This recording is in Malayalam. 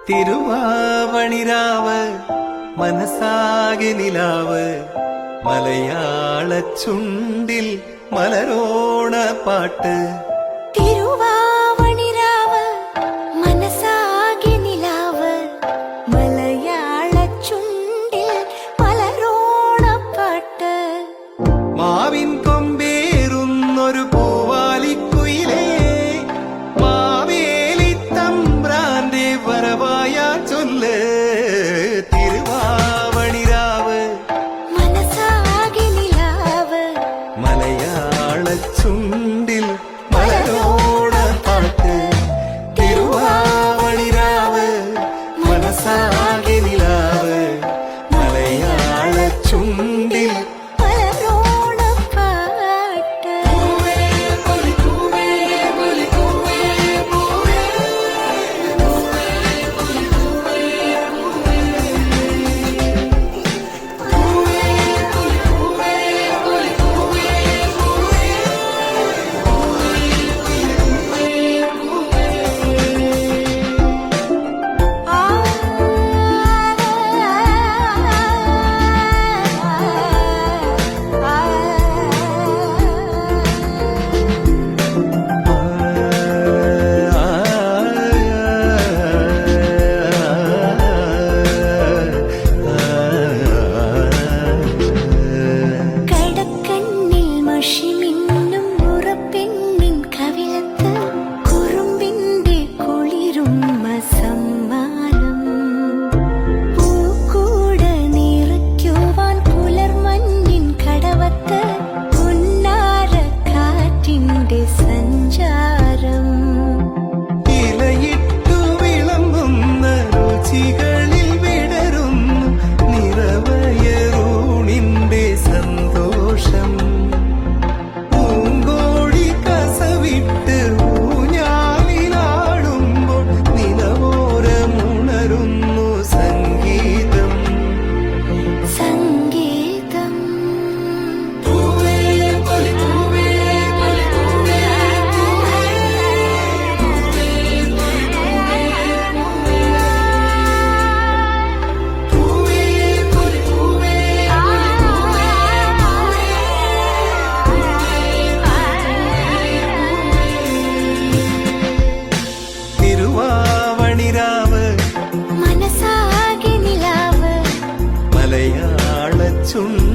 തിരുവാവണിരാവ് മനസ്സാകെ നിലാവ് മലയാള ചുണ്ടിൽ മലരോണ പാട്ട്. തിരുവാവണിരാവ് മനസ്സാകെ നിലാവ് മലയാള ചുണ്ടിൽ മലരോണ പാട്ട്. മാവിൻ കൊമ്പേറുന്നൊരു പൂവാലിക്കുയിലേ മാവേലി തമ്പ്രാന്റെ വരവായ ചൊല്ല്. തിരുവാവണിരാവ് മനസ്സാകെ നിലാവ് മലയാള ചുണ്ടിൽ മലരോണ പാട്ട്. തിരുവാവണിരാവ് മനസ്സാകെ നിലാവ് മലയാള ചുണ്ടിൽ മലരോണ പാട്ട്. കടക്കണ്ണിൽ മഷിമിന്നും ഉറപ്പെണ്ണിൻ കവിളത്ത് കുറുമ്പിന്റെ കുളിരുമ്മ സമ്മാനം. പൂക്കൂട നിറയ്ക്കുവാൻ പുലർമഞ്ഞിൻ കടവത്ത് ഉന്നാര കാറ്റിന്റെ സഞ്ചാരം. ഇലയിട്ടു വിളമ്പുന്ന രുചികളിൽ വിടരുന്നു നിറവയറൂണിന്റെ സന്തോഷം. പൂങ്കോഴി കസവിട്ട് ഊഞ്ഞാലിലാടുമ്പോൾ നിലവോരമുണരുന്നു സംഗീതം. സംഗീതം തിരുവാവണിരാവ് മനസ്സാകെ നിലാവ് മലയാള ചുണ്ടിൽ